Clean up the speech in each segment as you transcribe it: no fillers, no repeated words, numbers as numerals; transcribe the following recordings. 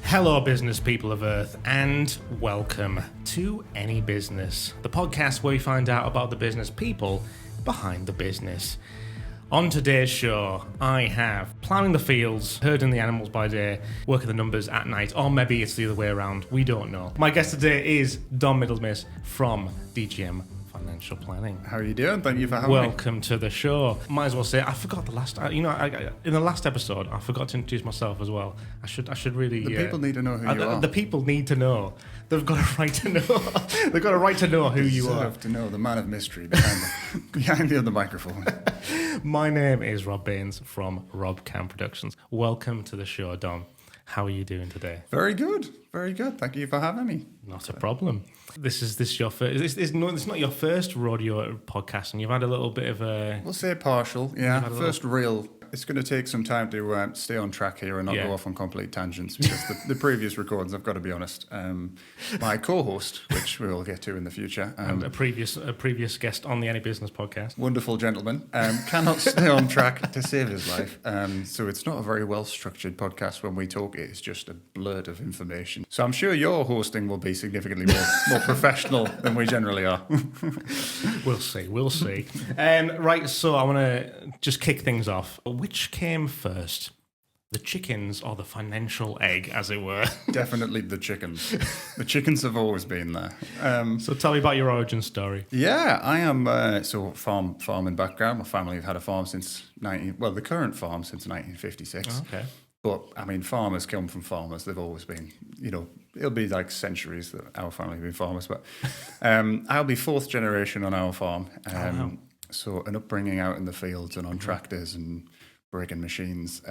Hello, business people of Earth, and welcome to NEBiznis, the podcast where we find out about the business people behind the business. On today's show, I have ploughing the fields, herding the animals by day, working the numbers at night, or maybe it's the other way around. We don't know. My guest today is Don Middlemiss from DGM Financial Planning. How are you doing? Thank you for having me. Welcome to the show. Might as well say I forgot the last. In the last episode, I forgot to introduce myself as well. I should really. The people need to know who you are. The people need to know. They've got a right to know. They've got a right to know who you are. To know the man of mystery behind the other microphone. My name is Rob Baines from Rob Cam Productions. Welcome to the show, Don. How are you doing today? Very good. Very good. Thank you for having me. Not a problem. This is your first. It's not your first rodeo podcast, and you've had a little bit of a. We'll say partial. Yeah, first real. It's going to take some time to stay on track here and not go off on complete tangents because the previous recordings, I've got to be honest, my co-host, which we will get to in the future, a previous guest on the NEBiznis podcast, wonderful gentleman, cannot stay on track to save his life. So it's not a very well structured podcast. When we talk, it's just a blurt of information. So I'm sure your hosting will be significantly more professional than we generally are. We'll see. Right, so I want to just kick things off. Which came first, the chickens or the financial egg, as it were? Definitely the chickens. The chickens have always been there. So tell me about your origin story. Yeah, I am farming background. My family have had a farm since the current farm since 1956. Oh, okay. But I mean, farmers come from farmers. They've always been, it'll be like centuries that our family have been farmers. But I'll be fourth generation on our farm. So an upbringing out in the fields and on tractors and breaking machines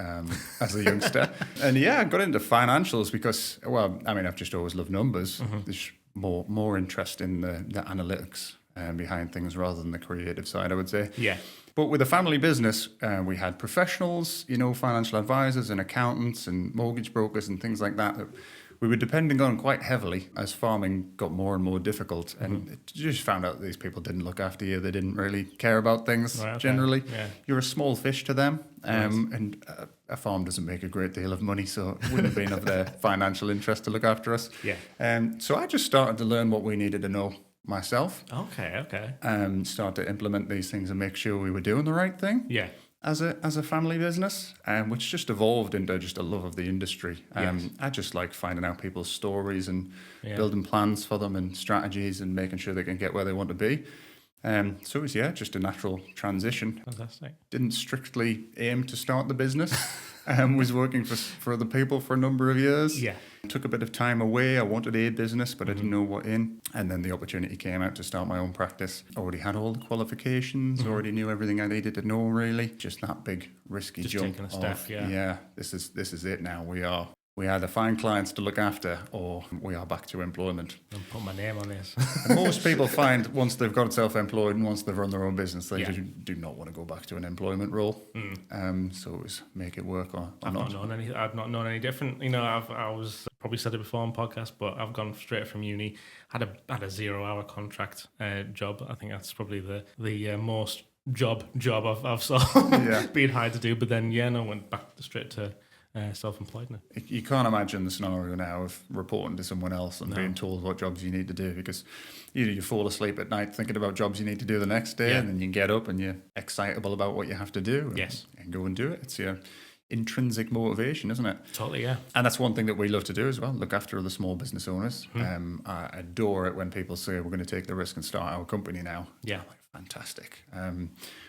as a youngster. And I got into financials because, I've just always loved numbers. Mm-hmm. There's more interest in the analytics behind things rather than the creative side, I would say. Yeah. But with a family business, we had professionals, financial advisors and accountants and mortgage brokers and things like that we were depending on quite heavily as farming got more and more difficult. And you just found out that these people didn't look after you. They didn't really care about things generally. Yeah. You're a small fish to them. And a farm doesn't make a great deal of money, so it wouldn't have been of their financial interest to look after us. Yeah. So I just started to learn what we needed to know myself. Okay. Start to implement these things and make sure we were doing the right thing. Yeah. As a family business, which just evolved into just a love of the industry. I just like finding out people's stories and building plans for them and strategies and making sure they can get where they want to be. So it was, just a natural transition. Fantastic. Didn't strictly aim to start the business. Was working for other people for a number of years. Yeah. Took a bit of time away. I wanted a business, but I didn't know what in. And then the opportunity came out to start my own practice. Already had all the qualifications, already knew everything I needed to know, really. Just that big, risky jump. Taking a step, Yeah, this is it now. We either find clients to look after or we are back to employment. I'll put my name on this. And most people find once they've got self-employed and once they've run their own business, they do not want to go back to an employment role. So it was make it work or I've not known any different. I was probably said it before on podcast, but I've gone straight from uni. Had a 0-hour contract job. I think that's probably the most job I've saw being hired to do. But then went back straight to self-employed now. You can't imagine the scenario now of reporting to someone else and being told what jobs you need to do because you fall asleep at night thinking about jobs you need to do the next day and then you get up and you're excitable about what you have to do and go and do it. It's your intrinsic motivation, isn't it? Totally, yeah. And that's one thing that we love to do as well, look after other small business owners. I adore it when people say we're going to take the risk and start our company now. Yeah. Fantastic.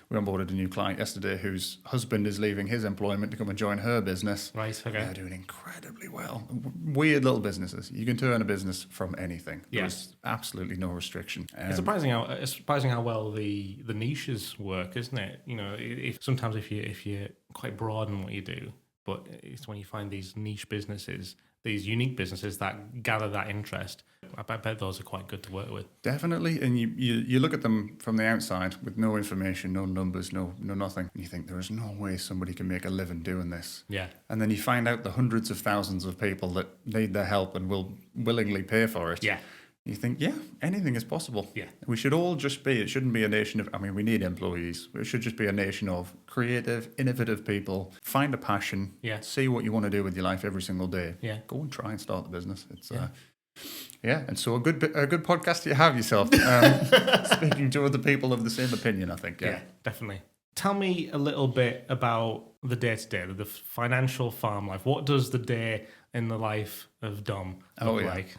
We onboarded a new client yesterday whose husband is leaving his employment to come and join her business. Right, okay. They're doing incredibly well. Weird little businesses. You can turn a business from anything. There's absolutely no restriction. It's surprising how well the niches work, isn't it? Sometimes if you're quite broad in what you do, but it's when you find these niche businesses, these unique businesses that gather that interest. I bet those are quite good to work with. Definitely, and you look at them from the outside with no information, no numbers, no nothing, and you think there is no way somebody can make a living doing this. Yeah. And then you find out the hundreds of thousands of people that need their help and will willingly pay for it. Yeah. You think, yeah, anything is possible. Yeah. We should all just be, it shouldn't be a nation of, I mean, we need employees. It should just be a nation of creative, innovative people. Find a passion. Yeah. See what you want to do with your life every single day. Yeah. Go and try and start the business. It's, and so a good podcast you have yourself. Speaking to other people of the same opinion, I think. Yeah, definitely. Tell me a little bit about the day-to-day, the financial farm life. What does the day in the life of Dom look like?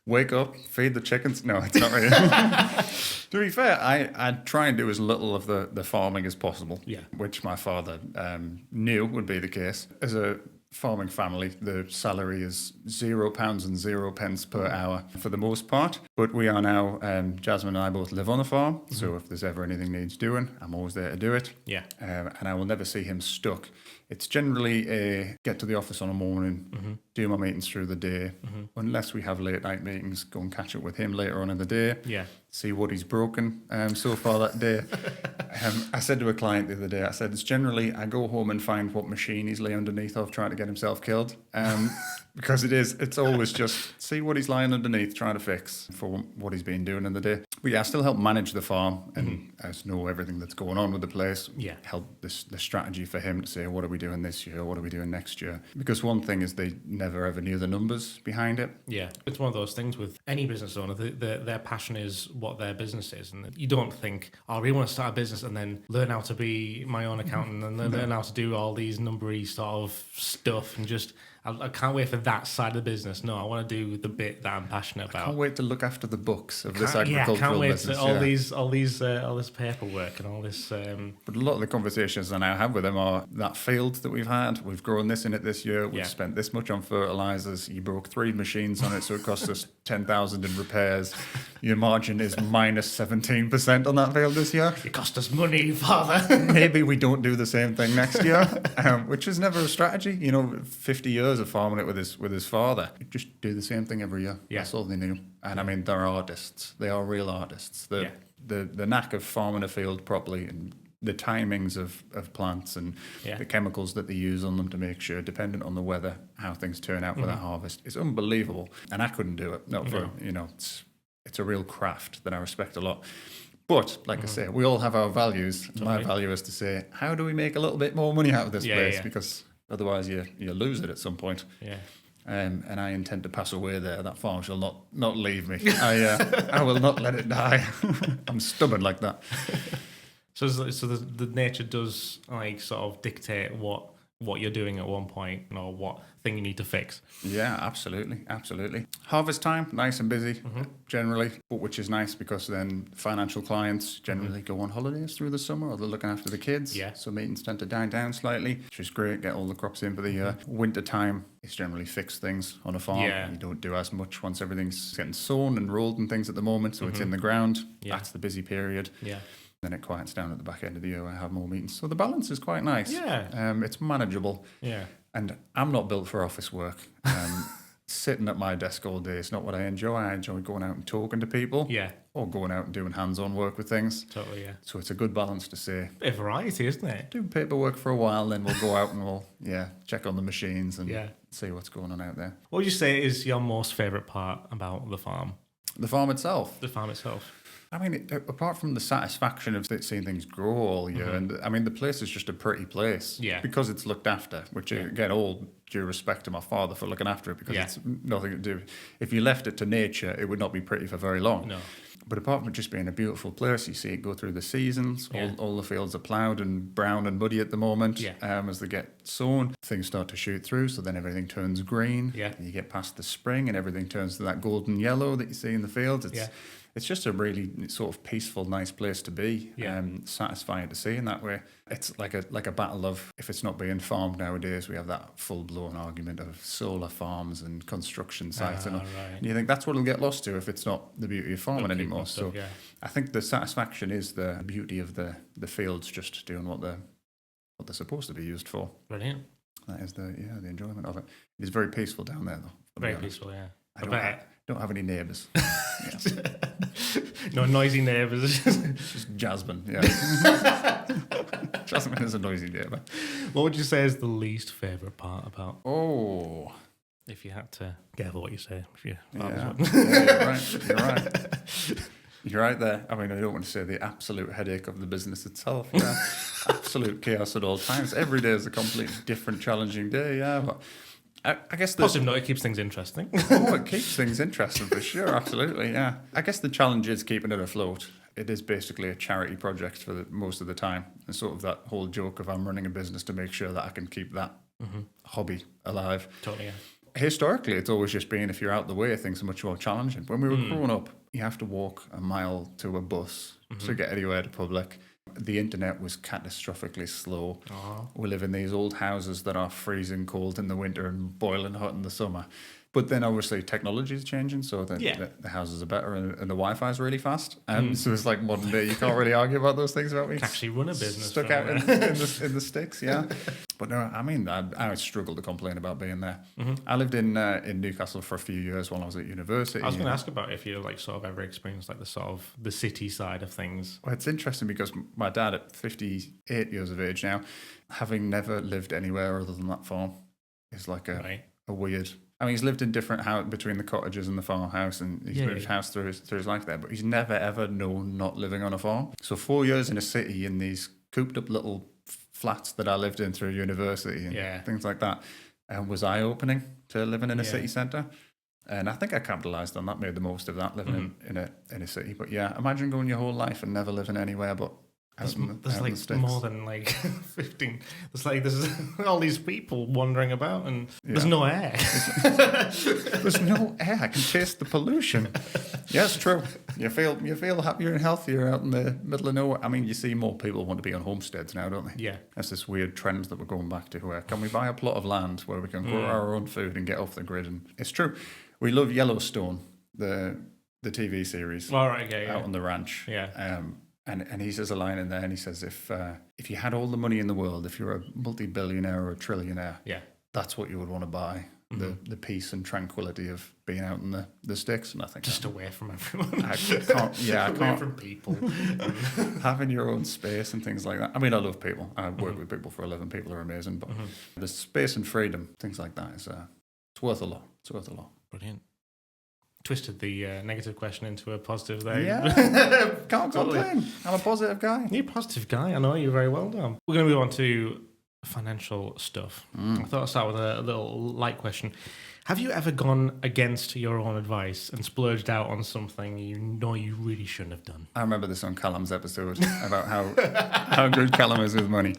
Wake up, feed the chickens. No, it's not really. To be fair, I try and do as little of the farming as possible, which my father knew would be the case. As a farming family, the salary is £0 and 0 pence per hour for the most part. But we are now, Jasmine and I both live on a farm, so if there's ever anything needs doing, I'm always there to do it. Yeah. And I will never see him stuck. It's generally a get to the office on a morning, do my meetings through the day, unless we have late night meetings, go and catch up with him later on in the day, see what he's broken so far that day. I said to a client the other day, I said, it's generally, I go home and find what machine he's laying underneath of trying to get himself killed. Because it's always just see what he's lying underneath trying to fix for what he's been doing in the day. But I still help manage the farm and I just know everything that's going on with the place. Yeah. Help the strategy for him to say, what are we doing this year? What are we doing next year? Because one thing is they never ever knew the numbers behind it. Yeah. It's one of those things with any business owner, their passion is what their business is. And you don't think, I really want to start a business and then learn how to be my own accountant and then learn how to do all these numbery sort of stuff and just... I can't wait for that side of the business. No, I want to do the bit that I'm passionate about. I can't wait to look after the books of this agricultural business. All this paperwork and all this. But a lot of the conversations I now have with them are that field that we've had. We've grown this in it this year. We've spent this much on fertilizers. You broke 3 machines on it, so it cost us 10,000 in repairs. Your margin is minus 17% on that field this year. It cost us money, father. Maybe we don't do the same thing next year, which is never a strategy. 50 years of farming it with his father. Just do the same thing every year. Yeah. That's all they knew. And I mean, they're artists. They are real artists. The knack of farming a field properly and the timings of plants and the chemicals that they use on them to make sure, dependent on the weather, how things turn out for that harvest is unbelievable. And I couldn't do it. Not for, it's a real craft that I respect a lot. But, like I say, we all have our values. Totally. My value is to say, how do we make a little bit more money out of this place? Yeah. Because otherwise you lose it at some point. Yeah. And I intend to pass away there. That farm shall not leave me. I will not let it die. I'm stubborn like that. So the nature does sort of dictate what you're doing at one point or what thing you need to fix. Yeah, absolutely. Harvest time, nice and busy generally, but which is nice because then financial clients generally go on holidays through the summer or they're looking after the kids. Yeah. So meetings tend to die down slightly, which is great, get all the crops in for the year. Winter time is generally fixed things on a farm. Yeah. You don't do as much once everything's getting sown and rolled and things at the moment, so it's in the ground. Yeah. That's the busy period. Yeah. Then it quiets down at the back end of the year when I have more meetings. So the balance is quite nice. Yeah. It's manageable. Yeah. And I'm not built for office work. Sitting at my desk all day is not what I enjoy. I enjoy going out and talking to people. Yeah. Or going out and doing hands-on work with things. Totally, yeah. So it's a good balance to say. Bit of variety, isn't it? Do paperwork for a while, then we'll go out and we'll, check on the machines and see what's going on out there. What would you say is your most favourite part about the farm? The farm itself. The farm itself. I mean, apart from the satisfaction of seeing things grow all year, and I mean, the place is just a pretty place. Yeah. Because it's looked after, which, again, all due respect to my father for looking after it, because it's nothing to do. If you left it to nature, it would not be pretty for very long. No. But apart from it just being a beautiful place, you see it go through the seasons. Yeah. All the fields are ploughed and brown and muddy at the moment. Yeah. As they get sown, things start to shoot through, so then everything turns green. Yeah. You get past the spring and everything turns to that golden yellow that you see in the fields. It's just a really sort of peaceful, nice place to be. Yeah. Satisfying to see in that way. It's like a battle of, if it's not being farmed nowadays, we have that full-blown argument of solar farms and construction sites. And you think that's what it'll get lost to if it's not the beauty of farming anymore. So I think the satisfaction is the beauty of the fields just doing what they're supposed to be used for. Brilliant. That is the enjoyment of it. It is very peaceful down there, though. Very peaceful, yeah. I don't have any neighbours. No noisy neighbours. Just Jasmine, yeah. Jasmine is a noisy neighbour. What would you say is the least favourite part about? Oh, If you had to, careful what you say. If you, Yeah, you're right. You're right. You're right there. I mean, I don't want to say the absolute headache of the business itself. Yeah, absolute chaos at all times. Every day is a completely different, challenging day. Yeah, but I guess positive note, it keeps things interesting. Oh, it keeps things interesting for sure. Absolutely, yeah. I guess the challenge is keeping it afloat. It is basically a charity project for most of the time, and sort of that whole joke of I'm running a business to make sure that I can keep that hobby alive. Totally. Yeah. Historically, it's always just been if you're out the way, things are much more challenging. When we were growing up, you have to walk a mile to a bus to get anywhere to public. The internet was catastrophically slow. We live in these old houses that are freezing cold in the winter and boiling hot in the summer. But then obviously technology is changing, so the houses are better and the Wi-Fi is really fast. So it's like modern day. You can't really argue about those things about me. You can actually run a business. Stuck out in the sticks, yeah. But no, I mean, I struggle to complain about being there. I lived in Newcastle for a few years while I was at university. I was going to ask about if you like sort of ever experienced like the sort of the city side of things. Well, it's interesting because my dad, at 58 years of age now, having never lived anywhere other than that farm, is like a weird. I mean, he's lived in different between the cottages and the farmhouse, and he's moved house through his life there. But he's never ever known not living on a farm. So 4 years in a city in these cooped up little flats that I lived in through university and things like that, was eye opening to living in a city centre. And I think I capitalised on that, made the most of that living in a city. But yeah, imagine going your whole life and never living anywhere but. There's like more than like 15. There's all these people wandering about, and there's no air. There's no air. I can taste the pollution. Yeah, it's true. You feel happier and healthier out in the middle of nowhere. I mean, you see more people want to be on homesteads now, don't they? Yeah. That's this weird trend that we're going back to. Where can we buy a plot of land where we can grow our own food and get off the grid? And it's true. We love Yellowstone, the TV series. All right. Okay. Out on the ranch. Yeah. And he says a line in there, and he says, if you had all the money in the world, if you're a multi-billionaire or a trillionaire, that's what you would want to buy. The peace and tranquility of being out in the sticks. And I think just away from everyone. I can't. Away from people. Having your own space and things like that. I mean, I love people. I work with people for a living. People are amazing. But the space and freedom, things like that, is it's worth a lot. It's worth a lot. Brilliant. Twisted the negative question into a positive there. Yeah, can't complain. I'm a positive guy. You're a positive guy. I know you're very well done. We're going to move on to financial stuff. I thought I'd start with a little light question. Have you ever gone against your own advice and splurged out on something you know you really shouldn't have done? I remember this on Callum's episode about how good Callum is with money.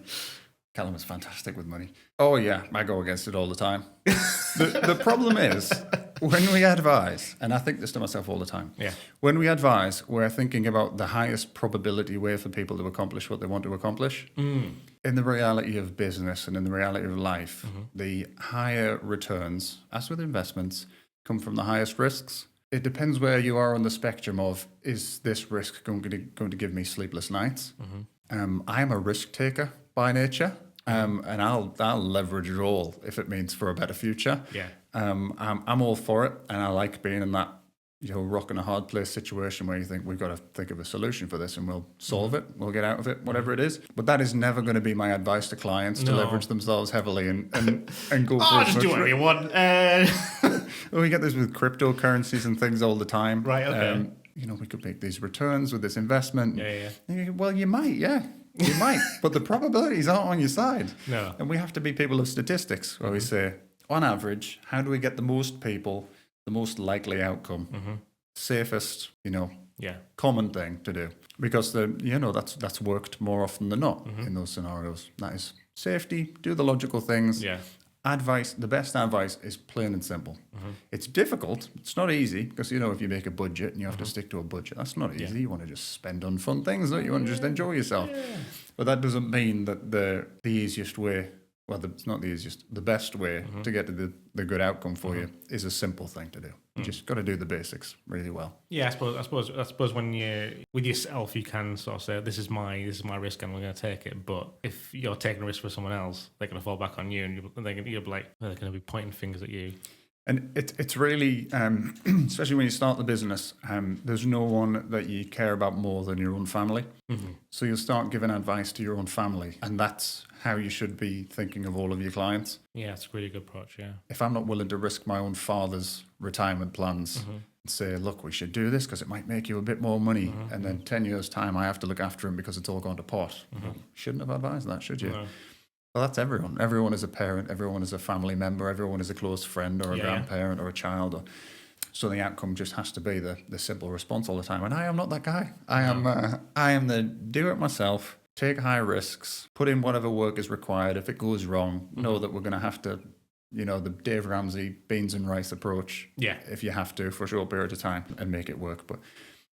Callum is fantastic with money. Oh yeah, I go against it all the time. The problem is, when we advise, and I think this to myself all the time, when we advise, we're thinking about the highest probability way for people to accomplish what they want to accomplish. In the reality of business and in the reality of life, the higher returns, as with investments, come from the highest risks. It depends where you are on the spectrum of, is this risk going to give me sleepless nights? I'm a risk taker by nature. And I'll leverage it all if it means for a better future. Yeah. I'm all for it, and I like being in that rock and a hard place situation where you think we've got to think of a solution for this and we'll solve it, we'll get out of it, whatever it is. But that is never going to be my advice to clients to leverage themselves heavily and go for just do whatever you want. Well, we get this with cryptocurrencies and things all the time. Right. Okay. We could make these returns with this investment. Yeah. Well, you might. Yeah. You might, but the probabilities aren't on your side. No. And we have to be people of statistics where we say, on average, how do we get the most people, the most likely outcome, safest, common thing to do? Because that's worked more often than not in those scenarios. That is safety, do the logical things. Yeah. Advice, the best advice is plain and simple. It's difficult. It's not easy because, if you make a budget and you have to stick to a budget, that's not easy. You want to just spend on fun things, don't you? You want to just enjoy yourself. Yeah. But that doesn't mean that the easiest way, it's not the easiest, the best way to get to the good outcome for you is a simple thing to do. You just got to do the basics really well. Yeah, I suppose when you with yourself, you can sort of say, this is my risk and we're going to take it. But if you're taking a risk for someone else, they're going to fall back on you, and you're like, they're going to be pointing fingers at you. And it's really, especially when you start the business, there's no one that you care about more than your own family. Mm-hmm. So you'll start giving advice to your own family. And that's how you should be thinking of all of your clients. Yeah, it's a really good approach, yeah. If I'm not willing to risk my own father's retirement plans Mm-hmm. and say, look, we should do this because it might make you a bit more money. Mm-hmm. And then 10 years' time, I have to look after him because it's all gone to pot. Mm-hmm. Shouldn't have advised that, should you? No. Well, that's everyone. Everyone is a parent. Everyone is a family member. Everyone is a close friend or a grandparent or a child. So the outcome just has to be the simple response all the time. And I am not that guy. I am the do it myself, take high risks, put in whatever work is required. If it goes wrong, know that we're going to have to, the Dave Ramsey beans and rice approach. Yeah. If you have to for a short period of time and make it work. But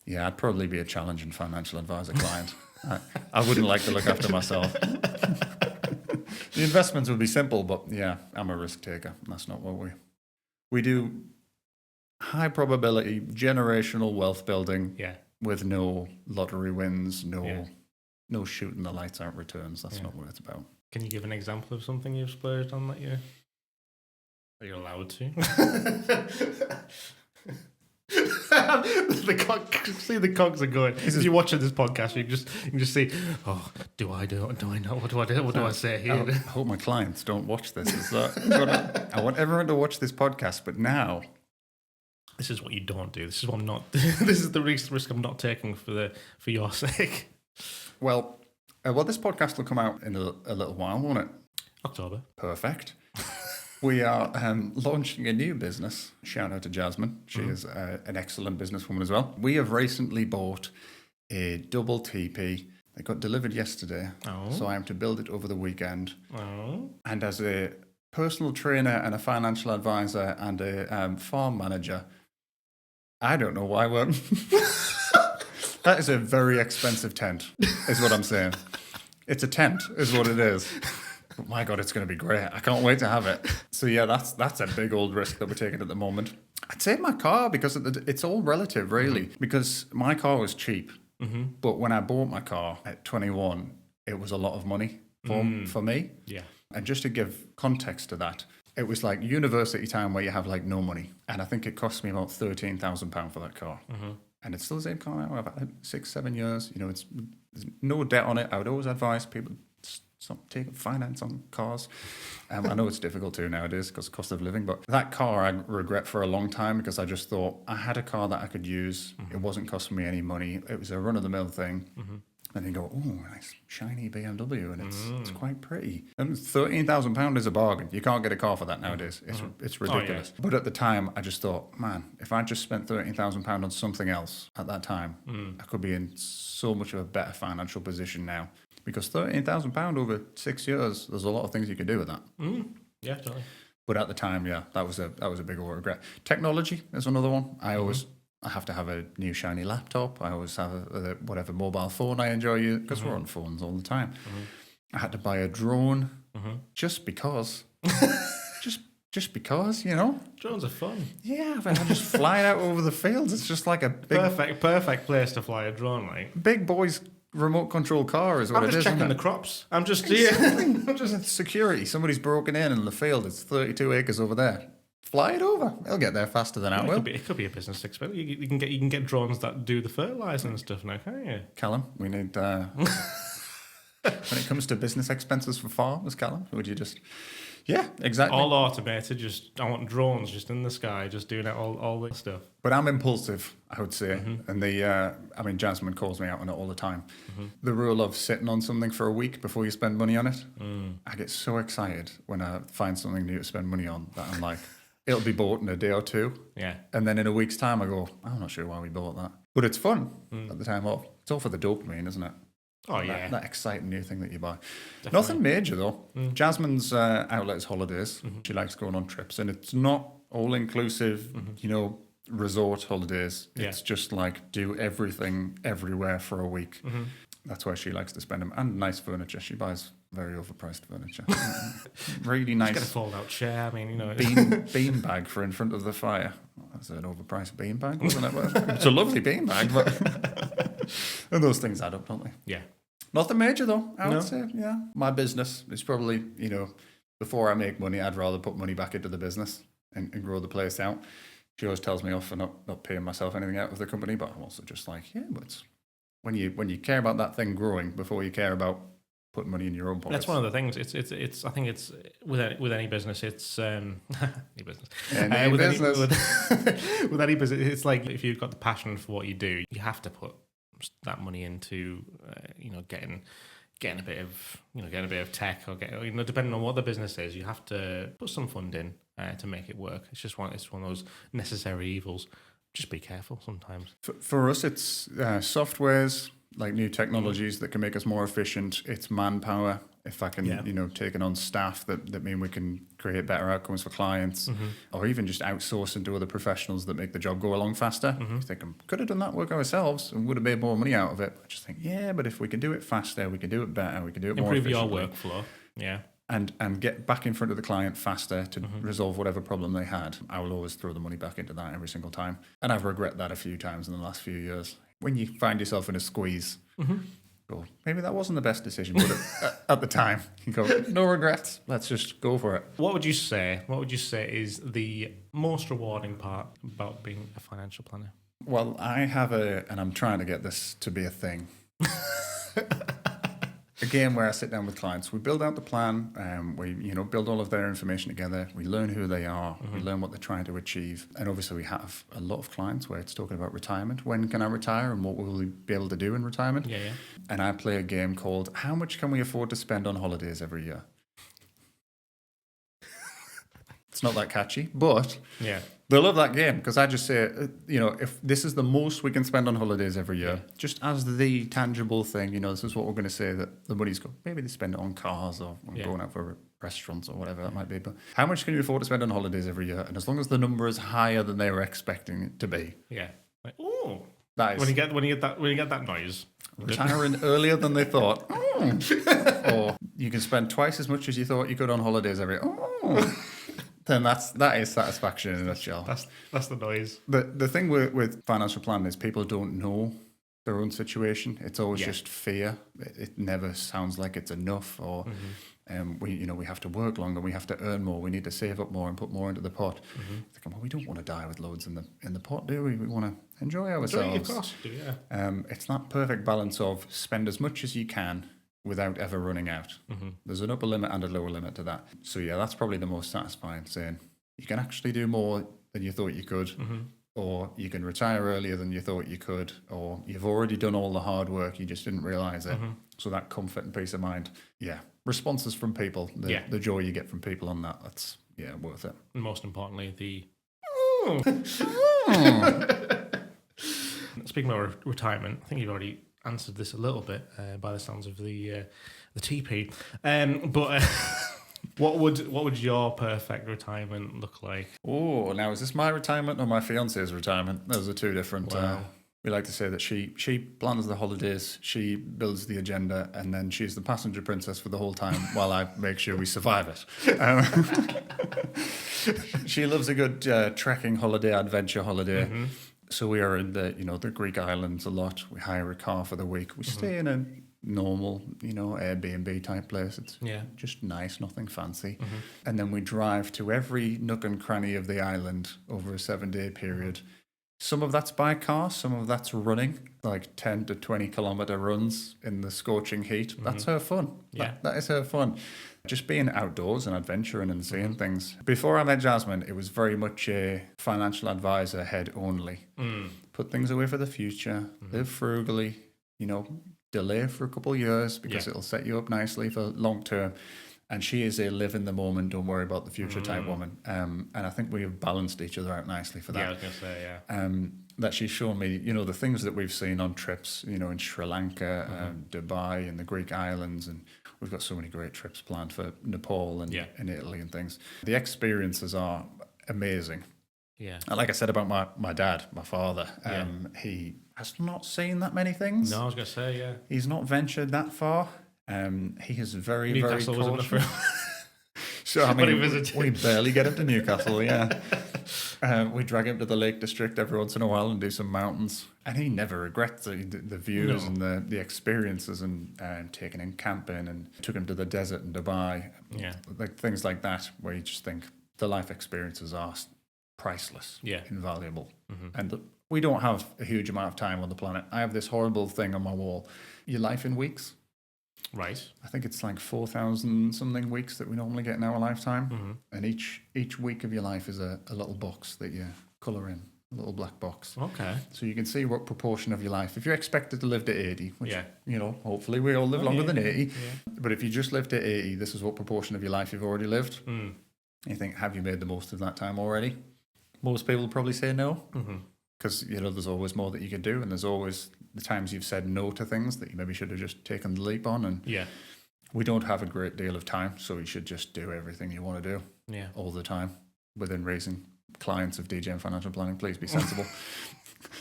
yeah, I'd probably be a challenging financial advisor client. I wouldn't like to look after myself. The investments would be simple, but yeah, I'm a risk taker. That's not what we do. High probability generational wealth building with no lottery wins, no shooting the lights out returns. That's not what it's about. Can you give an example of something you've splurged on that you're allowed to? the cogs are going. If you're watching this podcast, you can just see. Oh, do I know? What do I do? What do I say here? I hope my clients don't watch this. I want everyone to watch this podcast, but now this is what you don't do. This is what I'm not. This is the risk I'm not taking for your sake. Well, this podcast will come out in a little while, won't it? October. Perfect. We are launching a new business. Shout out to Jasmine. She is an excellent businesswoman as well. We have recently bought a double TP. It got delivered yesterday. So I am to build it over the weekend. And as a personal trainer and a financial advisor and a farm manager, I don't know why we're... That is a very expensive tent, is what I'm saying. It's a tent, is what it is. But my God, it's going to be great. I can't wait to have it. So yeah, that's a big old risk that we're taking at the moment. I'd say my car, because it's all relative, really. Because my car was cheap. Mm-hmm. But when I bought my car at 21, it was a lot of money for me. Yeah. And just to give context to that, it was like university time where you have like no money. And I think it cost me about £13,000 for that car. Mm-hmm. And it's still the same car now. I've had it 6-7 years. There's no debt on it. I would always advise people stop taking finance on cars. I know it's difficult to nowadays because of cost of living, but that car I regret for a long time because I just thought I had a car that I could use. Mm-hmm. It wasn't costing me any money. It was a run-of-the-mill thing. Mm-hmm. And you go, oh, nice shiny BMW, and it's quite pretty. And £13,000 is a bargain. You can't get a car for that nowadays. It's ridiculous. Oh, yeah. But at the time, I just thought, man, if I just spent £13,000 on something else at that time, I could be in so much of a better financial position now. Because £13,000 over 6 years, there's a lot of things you could do with that. Yeah, totally. But at the time, yeah, that was a big old regret. Technology is another one. I have to have a new shiny laptop. I always have whatever mobile phone I enjoy using because we're on phones all the time. I had to buy a drone just because. Just because, Drones are fun. Yeah, but I just fly it out over the fields. It's just like a big... Perfect place to fly a drone, like. Big boy's remote control car is what it is. I'm just checking the crops. I'm just security. Somebody's broken in the field. It's 32 acres over there. Fly it over. They'll get there faster than I will. It could be a business expense. You can get drones that do the fertilizer and stuff now, can't you? Callum, we need... when it comes to business expenses for farmers, Callum, would you just... Yeah, exactly. All automated. I want drones just in the sky, just doing it all the stuff. But I'm impulsive, I would say. And Jasmine calls me out on it all the time. The rule of sitting on something for a week before you spend money on it. I get so excited when I find something new to spend money on that I'm like, it'll be bought in a day or two. Yeah. And then in a week's time, I go, I'm not sure why we bought that. But it's fun at the time off. It's all for the dopamine, isn't it? Oh, yeah. That exciting new thing that you buy. Definitely. Nothing major, though. Jasmine's outlet is holidays. She likes going on trips. And it's not all-inclusive, resort holidays. It's just like do everything everywhere for a week. That's why she likes to spend them. And nice furniture. She buys very overpriced furniture. Really nice. She's got a fold-out chair. Bean bag for in front of the fire. That's an overpriced bean bag, wasn't it? It's a lovely bean bag, but... And those things add up, don't they? Yeah. Nothing major, though, I would say. Yeah. My business is probably, before I make money, I'd rather put money back into the business. and grow the place out. She always tells me off for not paying myself anything out of the company, but I'm also just like, yeah, but it's when you care about that thing growing before you care about putting money in your own pockets. That's one of the things. It's I think it's with any business. It's any business. With any business, it's like if you've got the passion for what you do, you have to put that money into getting a bit of tech or depending on what the business is, you have to put some fund in to make it work. It's one of those necessary evils. Just be careful sometimes. For us, it's softwares, like new technologies that can make us more efficient. It's manpower. If I can, taking on staff that mean we can create better outcomes for clients, or even just outsourcing to other professionals that make the job go along faster. You think, could have done that work ourselves and would have made more money out of it. I just think, but if we can do it faster, we can do it better, we can do it more efficiently. Improve your workflow, yeah. And get back in front of the client faster to resolve whatever problem they had. I will always throw the money back into that every single time. And I've regretted that a few times in the last few years. When you find yourself in a squeeze, go, maybe that wasn't the best decision, but at the time, you go, no regrets, let's just go for it. What would you say is the most rewarding part about being a financial planner? Well, I have and I'm trying to get this to be a thing. Again, where I sit down with clients, we build out the plan, we build all of their information together, we learn who they are, we learn what they're trying to achieve. And obviously we have a lot of clients where it's talking about retirement. When can I retire and what will we be able to do in retirement? Yeah. And I play a game called How Much Can We Afford to Spend on Holidays Every Year? It's not that catchy, but they love that game because I just say, if this is the most we can spend on holidays every year, just as the tangible thing, this is what we're going to say that the money's go. Maybe they spend it on cars or going out for restaurants or whatever that might be. But how much can you afford to spend on holidays every year? And as long as the number is higher than they were expecting it to be, like, oh, that is when you get that noise, retiring earlier than they thought, or you can spend twice as much as you thought you could on holidays every year. Then that is satisfaction in a nutshell. That's the noise. The thing with financial planning is people don't know their own situation. It's always just fear. It never sounds like it's enough, or we have to work longer, we have to earn more, we need to save up more and put more into the pot. Thinking, well, we don't want to die with loads in the pot, do we? We want to enjoy ourselves. Of course, yeah. It's that perfect balance of spend as much as you can without ever running out. There's an upper limit and a lower limit to that. So that's probably the most satisfying, saying you can actually do more than you thought you could, or you can retire earlier than you thought you could, or you've already done all the hard work, you just didn't realize it. So that comfort and peace of mind, responses from people, the joy you get from people on that's worth it. And most importantly, the speaking of retirement, I think you've already answered this a little bit by the sounds of the TP, but what would your perfect retirement look like? Oh, now is this my retirement or my fiance's retirement? Those are two different. Wow. We like to say that she plans the holidays, she builds the agenda, and then she's the passenger princess for the whole time while I make sure we survive it. She loves a good trekking holiday, adventure holiday. So we are in the Greek islands a lot. We hire a car for the week. We stay in a normal, Airbnb type place. It's just nice, nothing fancy. And then we drive to every nook and cranny of the island over a 7-day period. Some of that's by car, some of that's running, like 10 to 20 kilometer runs in the scorching heat. That's her fun. That is her fun. Just being outdoors and adventuring and seeing things. Before I met Jasmine, it was very much a financial advisor head only. Put things away for the future, live frugally, delay for a couple of years because it'll set you up nicely for long term. And she is a live in the moment, don't worry about the future type woman. And I think we have balanced each other out nicely for that. Yeah, I was going to say, that she's shown me, the things that we've seen on trips, in Sri Lanka, Dubai, and the Greek islands, and we've got so many great trips planned for Nepal and in Italy and things. The experiences are amazing. Yeah. And like I said about my dad, my father, he has not seen that many things. No, I was going to say, He's not ventured that far. He is very, Newcastle very was cautious. So, I mean, we barely get him to Newcastle, we drag him to the Lake District every once in a while and do some mountains. And he never regrets the views and the experiences and taking him camping, and took him to the desert in Dubai. Like things like that where you just think, the life experiences are priceless, Yeah. invaluable. And we don't have a huge amount of time on the planet. I have this horrible thing on my wall. Your life in weeks. Right. I think it's like 4,000 something weeks that we normally get in our lifetime. And each week of your life is a little box that you colour in, a little black box. Okay. So you can see what proportion of your life. If you're expected to live to 80, which, hopefully we all live longer than 80. Yeah. But if you just live to 80, this is what proportion of your life you've already lived. You think, have you made the most of that time already? Most people would probably say no. Because, there's always more that you could do. And there's always the times you've said no to things that you maybe should have just taken the leap on. And we don't have a great deal of time. So you should just do everything you want to do all the time within raising clients of DJM Financial Planning. Please be sensible.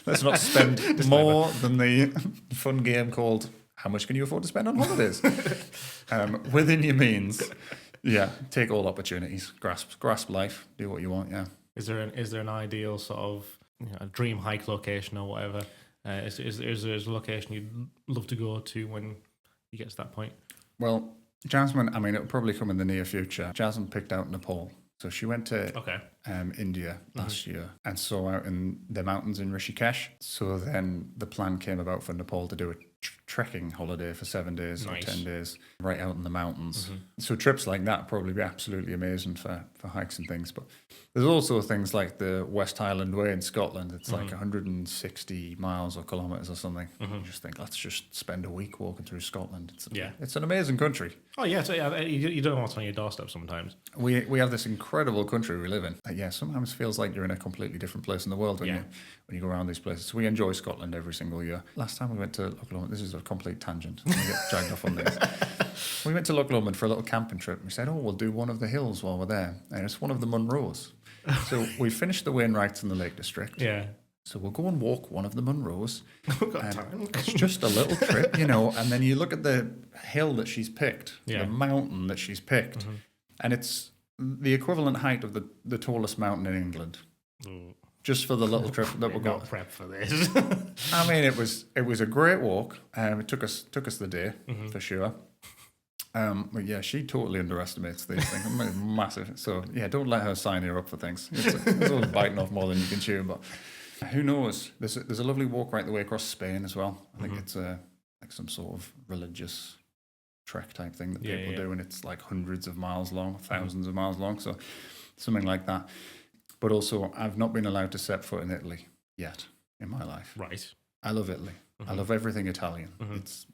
Let's not spend more than the fun game called how much can you afford to spend on holidays? Within your means. Yeah, take all opportunities. Grasp life. Do what you want, yeah. Is there an ideal sort of a dream hike location or whatever? Is there a location you'd love to go to when you get to that point? Well, Jasmine, it'll probably come in the near future. Jasmine picked out Nepal. So she went to India last year and saw out in the mountains in Rishikesh. So then the plan came about for Nepal to do a trekking holiday for 7 days or 10 days right out in the mountains. So trips like that probably be absolutely amazing for hikes and things. But there's also things like the West Highland Way in Scotland. It's like 160 miles or kilometres or something. You just think, let's just spend a week walking through Scotland. It's an amazing country. Oh, yeah. So, you don't know what's on your doorstep sometimes. We have this incredible country we live in. Sometimes feels like you're in a completely different place in the world when you go around these places. So we enjoy Scotland every single year. Last time we went to Loch Lomond, this is a complete tangent. I get dragged off on this. We went to Loch Lomond for a little camping trip. We said, we'll do one of the hills while we're there. And it's one of the Munros. So we finished the Wainwrights in the Lake District. Yeah. So we'll go and walk one of the Munros. We've got time. It's just a little trip, and then you look at the hill that she's picked, the mountain that she's picked, and it's the equivalent height of the tallest mountain in England. Just for the little trip that we're going. Not prep for this. It was a great walk. It took us the day for sure. But yeah, she totally underestimates these things. Massive. So yeah, don't let her sign you up for things. It's always biting off more than you can chew. But who knows? There's a lovely walk right the way across Spain as well. I think it's like some sort of religious trek type thing that people do, and it's like hundreds of miles long, thousands of miles long. So something like that. But also, I've not been allowed to set foot in Italy yet in my life. Right. I love Italy. I love everything Italian. It's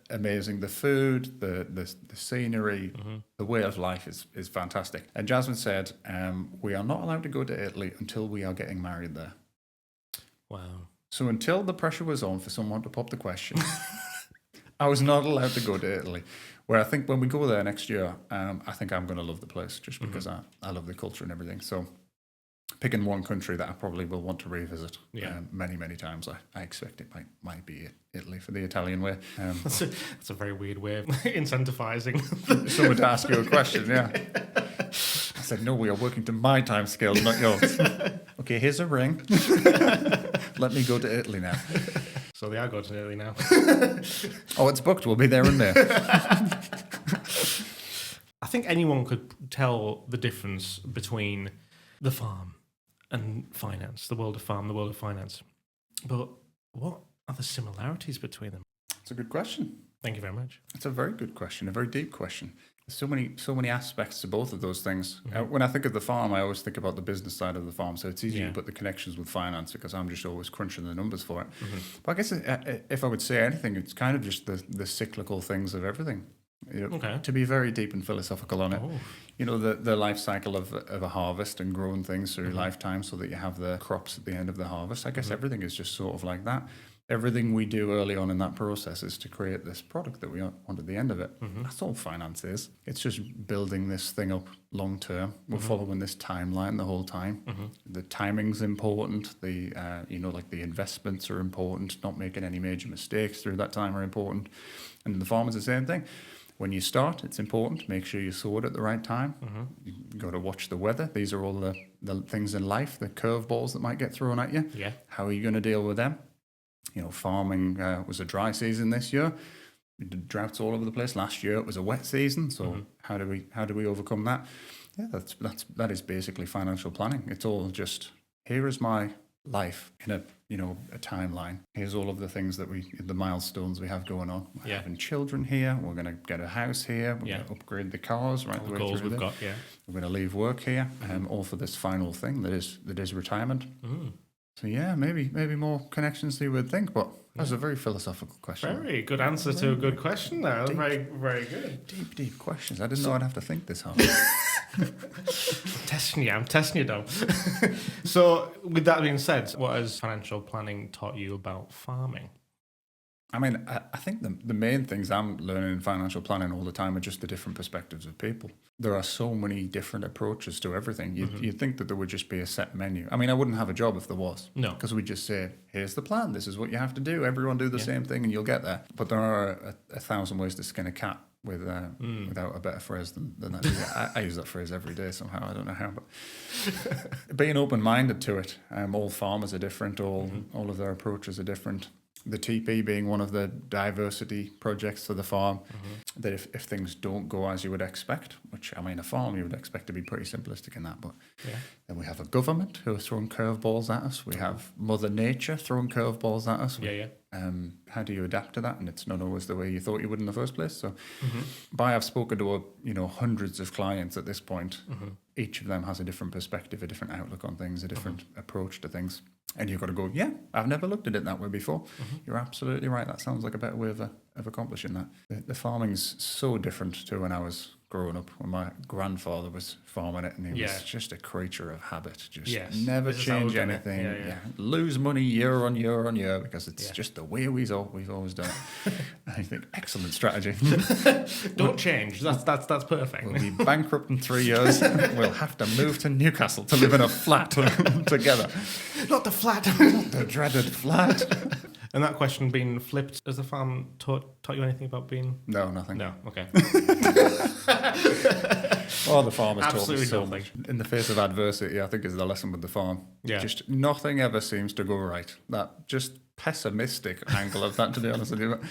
amazing. The food, the scenery, the way of life is fantastic. And Jasmine said, we are not allowed to go to Italy until we are getting married there. Wow. So until the pressure was on for someone to pop the question, I was not allowed to go to Italy. Where I think when we go there next year, I think I'm going to love the place just because I love the culture and everything. So picking one country that I probably will want to revisit many, many times. I expect it might be Italy for the Italian way. That's a very weird way of incentivizing someone to ask you a question, yeah. I said, no, we are working to my time scale, not yours. Okay, here's a ring. Let me go to Italy now. So they are going to Italy now. Oh, it's booked. We'll be there in May. I think anyone could tell the difference between the farm and finance, the world of farm, the world of finance. But what are the similarities between them? It's a good question. Thank you very much. It's a very good question, a very deep question. There's so many aspects to both of those things. When I think of the farm, I always think about the business side of the farm. So it's easy to put the connections with finance because I'm just always crunching the numbers for it. But I guess if I would say anything, it's kind of just the cyclical things of everything. To be very deep and philosophical on it. The life cycle of a harvest and growing things through lifetime so that you have the crops at the end of the harvest. I guess everything is just sort of like that. Everything we do early on in that process is to create this product that we want at the end of it. That's all finance is. It's just building this thing up long term. We're following this timeline the whole time. The timing's important. The the investments are important. Not making any major mistakes through that time are important. And the farm is the same thing. When you start, it's important. Make sure you sow it at the right time. You've got to watch the weather. These are all the things in life, the curveballs that might get thrown at you. Yeah. How are you going to deal with them? Farming was a dry season this year. We did droughts all over the place. Last year it was a wet season. So how do we overcome that? Yeah, that is basically financial planning. It's all just, here is my life in a timeline. Here's all of the things the milestones we have going on. We're having children here. We're going to get a house here. We're going to upgrade the cars right all the way goals through we've there. got. Yeah, We're going to leave work here, all for this final thing that is retirement. So yeah, maybe more connections than you would think, but that's a very philosophical question. Very good answer to a good question there. Very, very good. Deep questions. I didn't know I'd have to think this hard. I'm testing you though. So with that being said, what has financial planning taught you about farming? I mean, I think the main things I'm learning in financial planning all the time are just the different perspectives of people. There are so many different approaches to everything. You'd think that there would just be a set menu. I mean, I wouldn't have a job if there was. No. Because we'd just say, here's the plan. This is what you have to do. Everyone do the same thing and you'll get there. But there are a thousand ways to skin a cat without a better phrase than that. I use that phrase every day somehow. I don't know how. But being open-minded to it. All farmers are different. All of their approaches are different. The TP being one of the diversity projects for the farm, that if things don't go as you would expect, which, I mean, a farm you would expect to be pretty simplistic in that, but then we have a government who are throwing curveballs at us. We have Mother Nature throwing curveballs at us. How do you adapt to that? And it's not always the way you thought you would in the first place. So I've spoken to hundreds of clients at this point. Each of them has a different perspective, a different outlook on things, a different approach to things. And you've got to go, yeah, I've never looked at it that way before. You're absolutely right. That sounds like a better way of accomplishing that. The farming's so different to when I was growing up, when my grandfather was farming it, and he was just a creature of habit. Never change anything. Lose money year on year on year because it's just the way we've always done it. And I think, excellent strategy. Don't change. That's perfect. We'll be bankrupt in 3 years. We'll have to move to Newcastle to live in a flat together. Not the flat. Not the dreaded flat. And that question being flipped, has the farm taught you anything about being... No, nothing. No, okay. Oh, the farm has taught me Absolutely so nothing. much. In the face of adversity, I think is the lesson with the farm. Yeah. Just nothing ever seems to go right. That just pessimistic angle of that, to be honest with you. But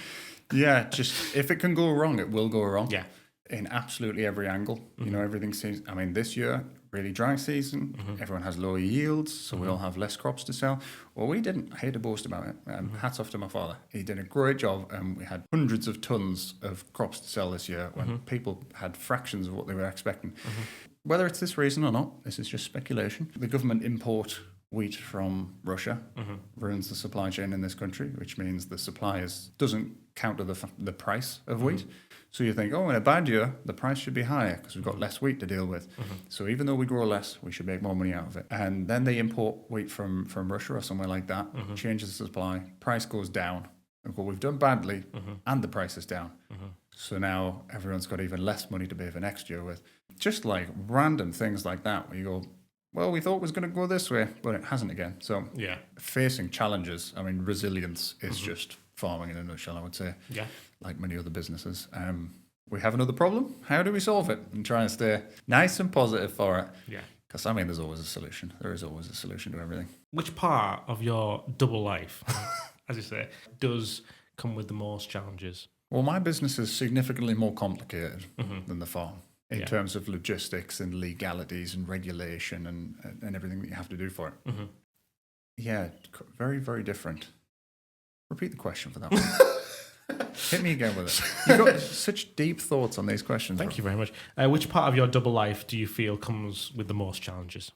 yeah, just if it can go wrong, it will go wrong. Yeah. In absolutely every angle. Everything seems... I mean, this year, really dry season. Everyone has lower yields, so we all have less crops to sell. Well, we didn't. I hate to boast about it. Hats off to my father. He did a great job. We had hundreds of tons of crops to sell this year when people had fractions of what they were expecting. Whether it's this reason or not, this is just speculation. The government import wheat from Russia ruins the supply chain in this country, which means the suppliers doesn't counter the price of wheat. So you think, in a bad year, the price should be higher because we've got less wheat to deal with. So even though we grow less, we should make more money out of it. And then they import wheat from Russia or somewhere like that, changes the supply, price goes down. And what we've done badly, and the price is down. So now everyone's got even less money to pay for next year with. Just like random things like that, where you go, well, we thought it was going to go this way, but it hasn't again. So facing challenges, I mean, resilience is just farming in a nutshell, I would say. Yeah. Like many other businesses. We have another problem. How do we solve it? And try and stay nice and positive for it. Yeah. Because, I mean, there's always a solution. There is always a solution to everything. Which part of your double life, as you say, does come with the most challenges? Well, my business is significantly more complicated than the farm in terms of logistics and legalities and regulation and everything that you have to do for it. Yeah, very, very different. Repeat the question for that one. Hit me again with it. You've got such deep thoughts on these questions. Thank you very much. Which part of your double life do you feel comes with the most challenges?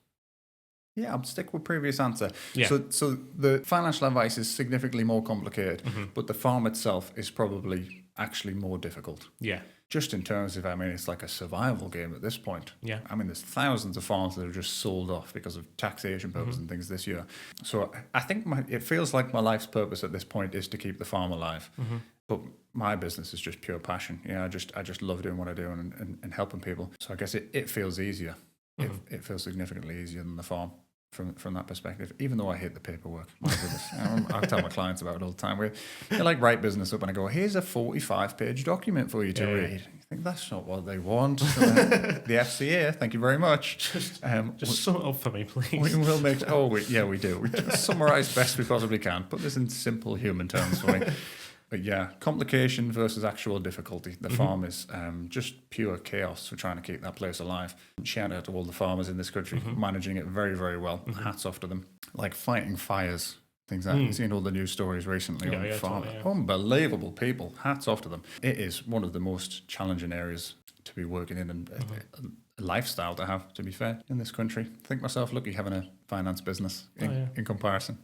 Yeah, I'll stick with previous answer. Yeah. So the financial advice is significantly more complicated, but the farm itself is probably actually more difficult. Yeah. Just in terms of, I mean, it's like a survival game at this point. Yeah. I mean, there's thousands of farms that have just sold off because of taxation purposes and things this year. So I think it feels like my life's purpose at this point is to keep the farm alive. But my business is just pure passion. Yeah, I just love doing what I do and helping people. So I guess it feels easier. It feels significantly easier than the farm from that perspective, even though I hate the paperwork. My goodness. I tell my clients about it all the time. They like write business up and I go, here's a 45-page document for you to read. You think that's not what they want. The FCA, thank you very much. Just sum it up for me, please. We will make... we do. We just summarise best we possibly can. Put this in simple human terms for me. But yeah, complication versus actual difficulty. The farm is just pure chaos for trying to keep that place alive. Shout out to all the farmers in this country managing it very, very well. Hats off to them. Like fighting fires, things like that. You've seen all the news stories recently on farm. Totally, Unbelievable people. Hats off to them. It is one of the most challenging areas to be working in and a lifestyle to have, to be fair, in this country. I think myself lucky having a finance business in comparison.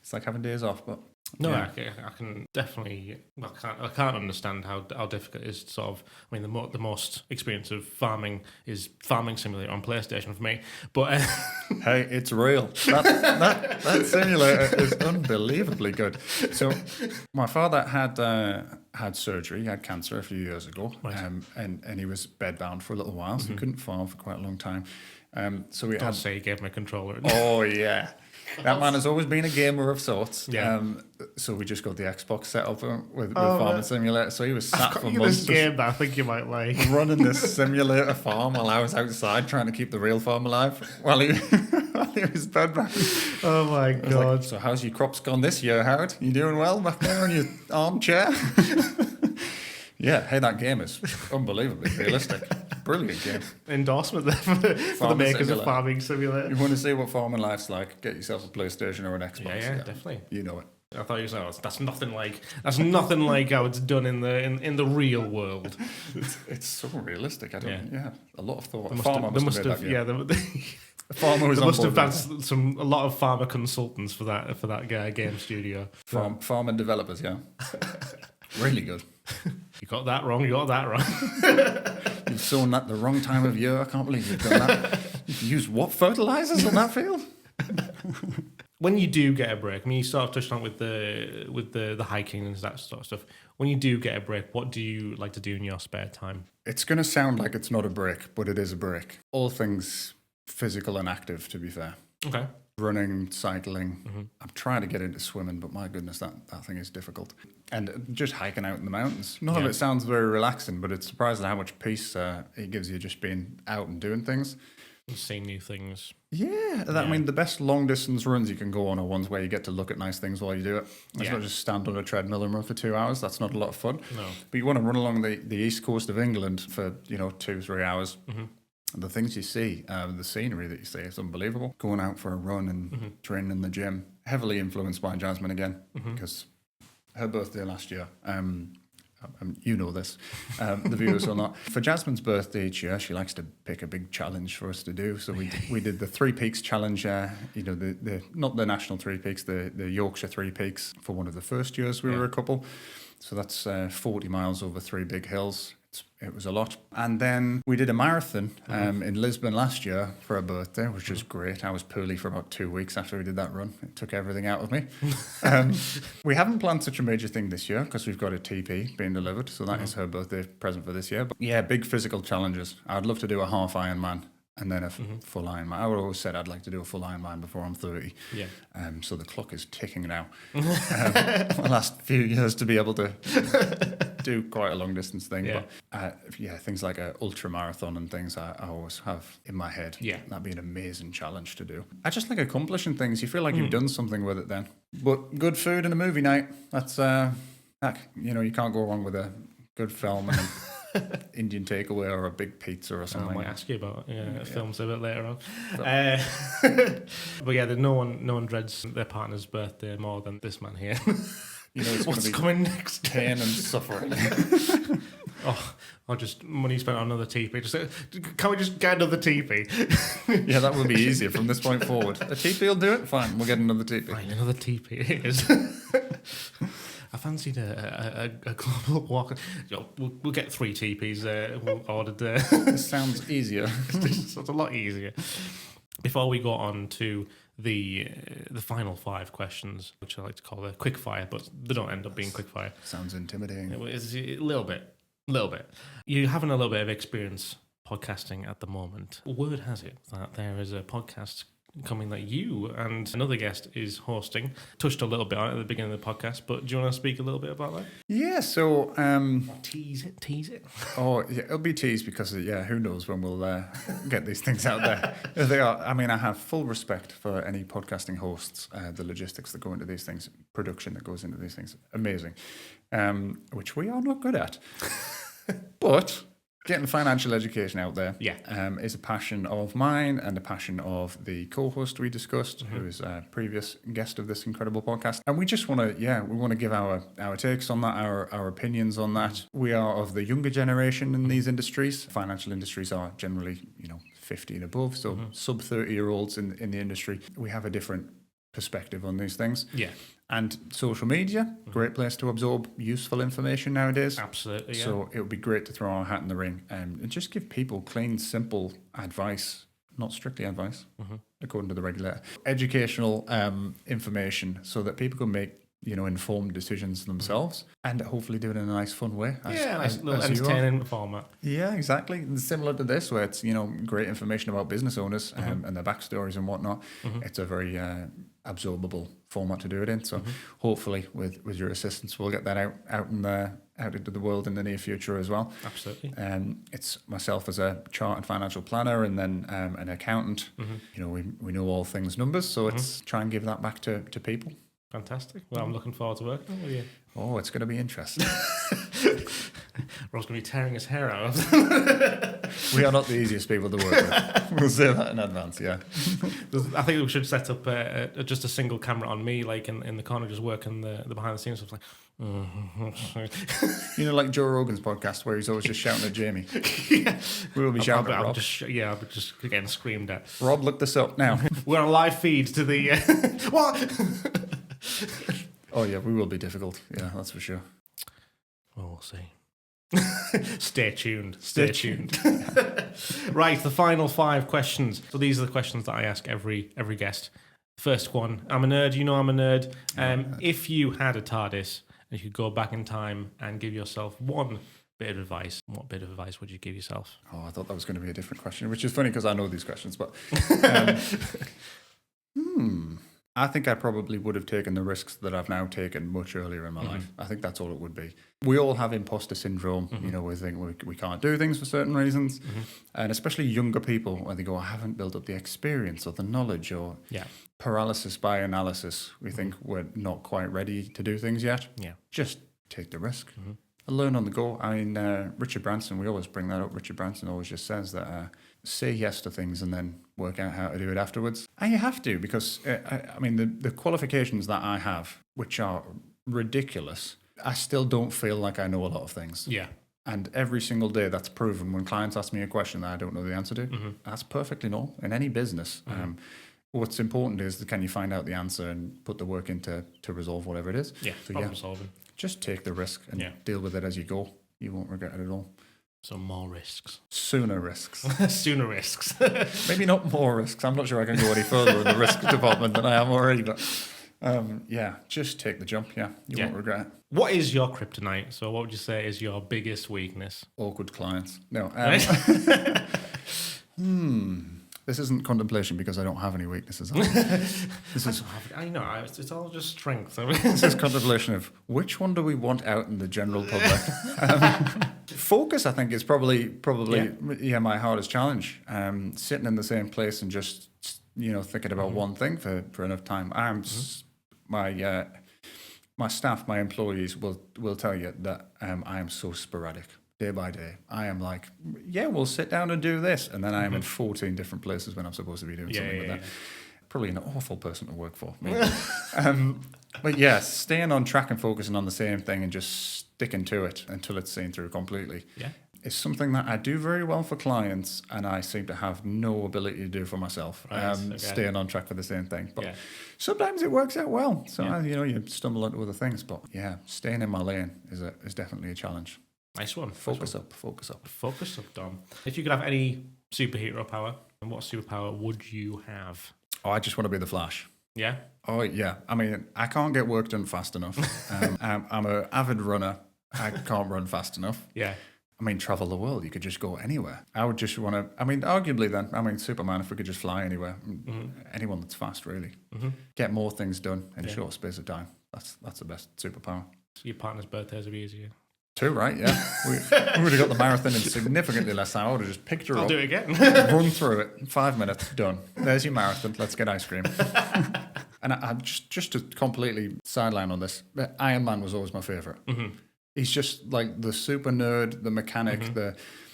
It's like having days off, but no, I can definitely. I can't understand how difficult it is to sort of. I mean, the most experience of farming is Farming Simulator on PlayStation for me. But hey, it's real. That simulator is unbelievably good. So, my father had surgery. He had cancer a few years ago, right. And he was bedbound for a little while, so he couldn't farm for quite a long time. So we Don't say he gave me a controller. Oh yeah. That man has always been a gamer of sorts. Yeah. So we just got the Xbox set up with Farming Simulator. So he was sat for months. This game that I think you might like. Running this simulator farm while I was outside trying to keep the real farm alive while he was bedbound. Oh my God. Like, so how's your crops gone this year, Howard? You doing well back there in your armchair? Yeah, hey, that game is unbelievably realistic. Brilliant game. Endorsement there for the makers of Farming Simulator. You want to see what farming life's like? Get yourself a PlayStation or an Xbox. Yeah, definitely. You know it. I thought you said that's nothing like how it's done in the real world. It's so realistic. A lot of thought. The farmer was. There must have been a lot of farmer consultants for that game studio. Farm and developers, yeah. Really good. You got that wrong. You've sown that the wrong time of year. I can't believe you've done that. You've used what fertilizers on that field? When you do get a break, I mean, you sort of touched on it with the hiking and that sort of stuff. When you do get a break, what do you like to do in your spare time? It's going to sound like it's not a break, but it is a break. All things physical and active, to be fair. Okay. Running, cycling. I'm trying to get into swimming, but my goodness, that thing is difficult. And just hiking out in the mountains. None of it sounds very relaxing, but it's surprising how much peace it gives you just being out and doing things. Seeing new things. Yeah. I mean, the best long distance runs you can go on are ones where you get to look at nice things while you do it. It's not just stand on a treadmill and run for 2 hours. That's not a lot of fun. No. But you want to run along the east coast of England for 2-3 hours. The things you see, the scenery that you see, it's unbelievable. Going out for a run and training in the gym. Heavily influenced by Jasmine again, because her birthday last year, you know this, the viewers will not. For Jasmine's birthday each year, she likes to pick a big challenge for us to do. So we did the 3 Peaks challenge, the not the national 3 Peaks, the Yorkshire 3 Peaks for one of the first years we were a couple. So that's 40 miles over 3 big hills. It was a lot. And then we did a marathon in Lisbon last year for her birthday, which was great. I was poorly for about 2 weeks after we did that run. It took everything out of me. We haven't planned such a major thing this year because we've got a TP being delivered. So that is her birthday present for this year. But yeah, big physical challenges. I'd love to do a half Ironman and then a full Ironman. I always said I'd like to do a full Ironman before I'm 30. Yeah. So the clock is ticking now. The last few years to be able to do quite a long distance thing. Yeah. But things like a ultra marathon and things I always have in my head. Yeah. That'd be an amazing challenge to do. I just like accomplishing things. You feel like you've done something with it then. But good food and a movie night, that's, you can't go wrong with a good film and Indian takeaway or a big pizza or something. I might ask you about films a bit later on. But yeah, no one dreads their partner's birthday more than this man here. What's coming next? Pain and suffering. Or just money spent on another TP. Can we just get another TP? Yeah, that would be easier from this point forward. A TP will do it? Fine, we'll get another TP. Fine, another TP it is. I fancied a global walk. We'll get 3 TPs ordered there. This sounds easier. It's a lot easier. Before we go on to the final 5 questions, which I like to call the quick fire, but they don't end up being quick fire. Sounds intimidating. It's a little bit. You're having a little bit of experience podcasting at the moment. Word has it that there is a podcast coming that you and another guest is hosting. Touched a little bit on it at the beginning of the podcast, but do you want to speak a little bit about that? Yeah, so... Tease it. Oh, yeah, it'll be teased because, who knows when we'll get these things out there. They are. I mean, I have full respect for any podcasting hosts, the logistics that go into these things, production that goes into these things. Amazing. Which we are not good at. But... getting financial education out there is a passion of mine and a passion of the co-host we discussed, who is a previous guest of this incredible podcast. And we just want to, give our takes on that, our opinions on that. We are of the younger generation in these industries. Financial industries are generally, 50 and above, so sub 30-year-olds in the industry. We have a different perspective on these things. Yeah. And social media, great place to absorb useful information nowadays. Absolutely, yeah. So it would be great to throw our hat in the ring and just give people clean, simple advice, not strictly advice, according to the regulator. Educational information so that people can make, informed decisions themselves and hopefully do it in a nice, fun way. Nice little entertaining format. Yeah, exactly. And similar to this, where it's, great information about business owners and their backstories and whatnot. It's a very absorbable format to do it in. So hopefully with your assistance, we'll get that out into the world in the near future as well. Absolutely. It's myself as a chartered financial planner and then an accountant. We know all things numbers, so it's try and give that back to people. Fantastic. Well, I'm looking forward to working with you. Oh, it's going to be interesting. Rob's going to be tearing his hair out. We are not the easiest people to work with. We'll say that in advance, yeah. I think we should set up just a single camera on me, like in the corner, just working the behind the scenes stuff. Like, like Joe Rogan's podcast where he's always just shouting at Jamie. Yeah. We will be shouting at Rob. I'll be just getting screamed at. Rob, look this up now. We're on a live feed to the... What? Oh, yeah, we will be difficult. Yeah, that's for sure. Well, we'll see. Stay tuned. Right, the final 5 questions. So these are the questions that I ask every guest. First one, I'm a nerd. You know I'm a nerd. If you had a TARDIS and you could go back in time and give yourself one bit of advice, what bit of advice would you give yourself? Oh, I thought that was going to be a different question, which is funny because I know these questions, but... I think I probably would have taken the risks that I've now taken much earlier in my life. I think that's all it would be. We all have imposter syndrome. We think we can't do things for certain reasons. And especially younger people, where they go, I haven't built up the experience or the knowledge or paralysis by analysis. We think we're not quite ready to do things yet. Yeah. Just take the risk. Learn on the go. I mean, Richard Branson, we always bring that up. Richard Branson always just says that say yes to things and then work out how to do it afterwards. And you have to, because, the qualifications that I have, which are ridiculous, I still don't feel like I know a lot of things. Yeah. And every single day that's proven when clients ask me a question that I don't know the answer to. That's perfectly normal in any business. What's important is can you find out the answer and put the work in to resolve whatever it is. Yeah, so, problem solving. Just take the risk and deal with it as you go. You won't regret it at all. So more risks. Sooner risks. Sooner risks. Maybe not more risks. I'm not sure I can go any further in the risk department than I am already. But just take the jump. Yeah, you won't regret it. What is your kryptonite? So what would you say is your biggest weakness? Awkward clients. No. This isn't contemplation because I don't have any weaknesses. I know, it's all just strength. This is contemplation of which one do we want out in the general public. Focus, I think, is probably my hardest challenge. Sitting in the same place and just thinking about one thing for enough time. My staff, my employees will tell you that I am so sporadic. Day by day, I am like, we'll sit down and do this. And then I am in 14 different places when I'm supposed to be doing something with that. Probably an awful person to work for. But staying on track and focusing on the same thing and just sticking to it until it's seen through completely is something that I do very well for clients and I seem to have no ability to do for myself. Staying on track for the same thing. But sometimes it works out well. So, you stumble into other things. But staying in my lane is definitely a challenge. Nice one. Focus up, Dom. If you could have any superhero power, what superpower would you have? Oh, I just want to be the Flash. Yeah? Oh, yeah. I mean, I can't get work done fast enough. I'm an avid runner. I can't run fast enough. Yeah. I mean, travel the world. You could just go anywhere. I would just want to, I mean, arguably then, I mean, Superman, if we could just fly anywhere, anyone that's fast, really. Get more things done in a short space of time. That's the best superpower. Your partner's birthdays are easier. 2, right? Yeah. We would have got the marathon in significantly less time. I would have just picked her I'll up. do it again. Run through it. 5 minutes, done. There's your marathon. Let's get ice cream. And I just to completely sideline on this, Iron Man was always my favorite. He's just like the super nerd, the mechanic,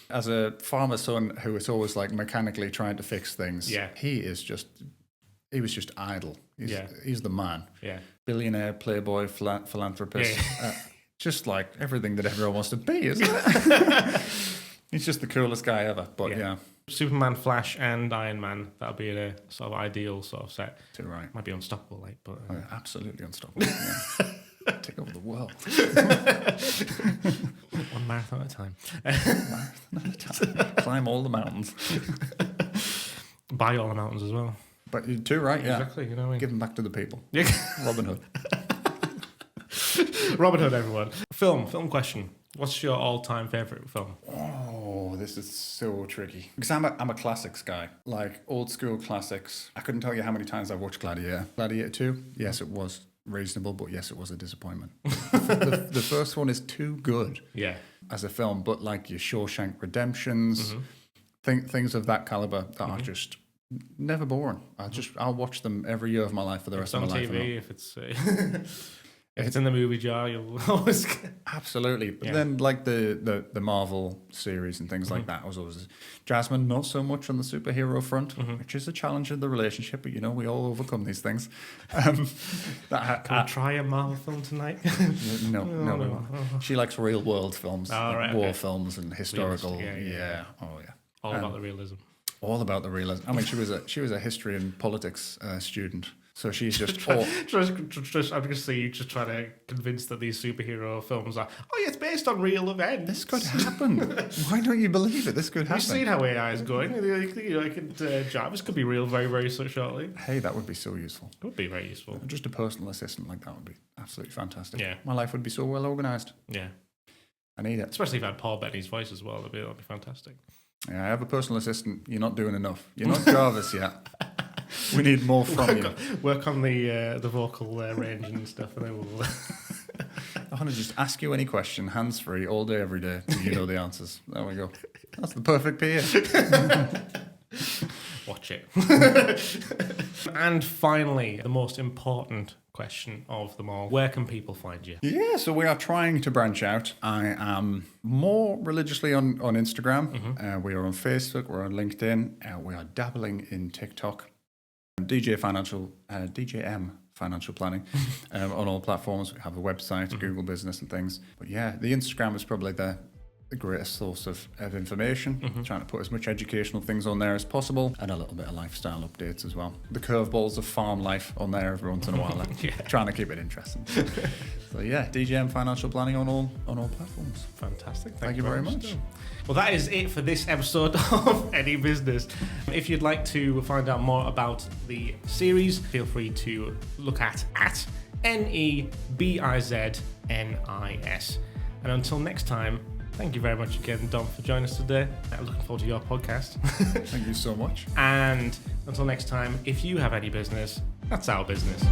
as a farmer's son who is always like mechanically trying to fix things. Yeah. He was just idle. He's the man. Yeah. Billionaire, playboy, philanthropist. Yeah. Just like everything that everyone wants to be, isn't it? He's just the coolest guy ever. But yeah. Superman, Flash, and Iron Man. That'll be a sort of ideal sort of set. Too right. Might be unstoppable, like, but absolutely unstoppable. Yeah. Take over the world. One marathon at a time. Climb all the mountains. Buy all the mountains as well. But you're too right. Yeah. Exactly. You know what I mean? Give them back to the people. Yeah. Robin Hood. Robin Hood, everyone. Film question. What's your all-time favourite film? Oh, this is so tricky. Because I'm a classics guy. Like, old school classics. I couldn't tell you how many times I've watched Gladiator. Gladiator 2? Yes, it was reasonable, but yes, it was a disappointment. The first one is too good as a film, but like your Shawshank Redemptions, things of that caliber that are just never boring. I'll watch them every year of my life for the rest of my life. It's on TV, if it's... If it's in the movie jar, you'll always get... Absolutely. But then, like, the Marvel series and things like that, was always... Jasmine, not so much on the superhero front, which is a challenge in the relationship, but, you know, we all overcome these things. Can I try a Marvel film tonight? No, we won't. She likes real-world films, war films and historical... All about the realism. All about the realism. I mean, she was a history and politics student. So she's just... I'm going to see you just trying to convince that these superhero films are, it's based on real events. This could happen. Why don't you believe it? This could happen. You've seen how AI is going. Jarvis could be real very, very shortly. Hey, that would be so useful. It would be very useful. Just a personal assistant like that would be absolutely fantastic. Yeah. My life would be so well organised. Yeah. I need it. Especially if I had Paul Bettany's voice as well. That'd be fantastic. Yeah, I have a personal assistant. You're not doing enough. You're not Jarvis yet. We need more from you. Work on the vocal range and stuff, and then we'll... I want to just ask you any question, hands-free, all day, every day, till you know the answers. There we go. That's the perfect PA. Watch it. And finally, the most important question of them all. Where can people find you? Yeah, so we are trying to branch out. I am more religiously on Instagram. We are on Facebook. We're on LinkedIn. We are dabbling in TikTok. DJM Financial Planning on all platforms. We have a website, Google Business and things. But yeah, the Instagram is probably the greatest source of information. Trying to put as much educational things on there as possible and a little bit of lifestyle updates as well. The curveballs of farm life on there every once in a while. Trying to keep it interesting. So yeah, DJM Financial Planning on all platforms. Fantastic. Thank you very much. Well, that is it for this episode of NEBiznis. If you'd like to find out more about the series, feel free to look at NEBiznis. And until next time, thank you very much again, Dom, for joining us today. I'm looking forward to your podcast. Thank you so much. And until next time, if you have any business, that's our business.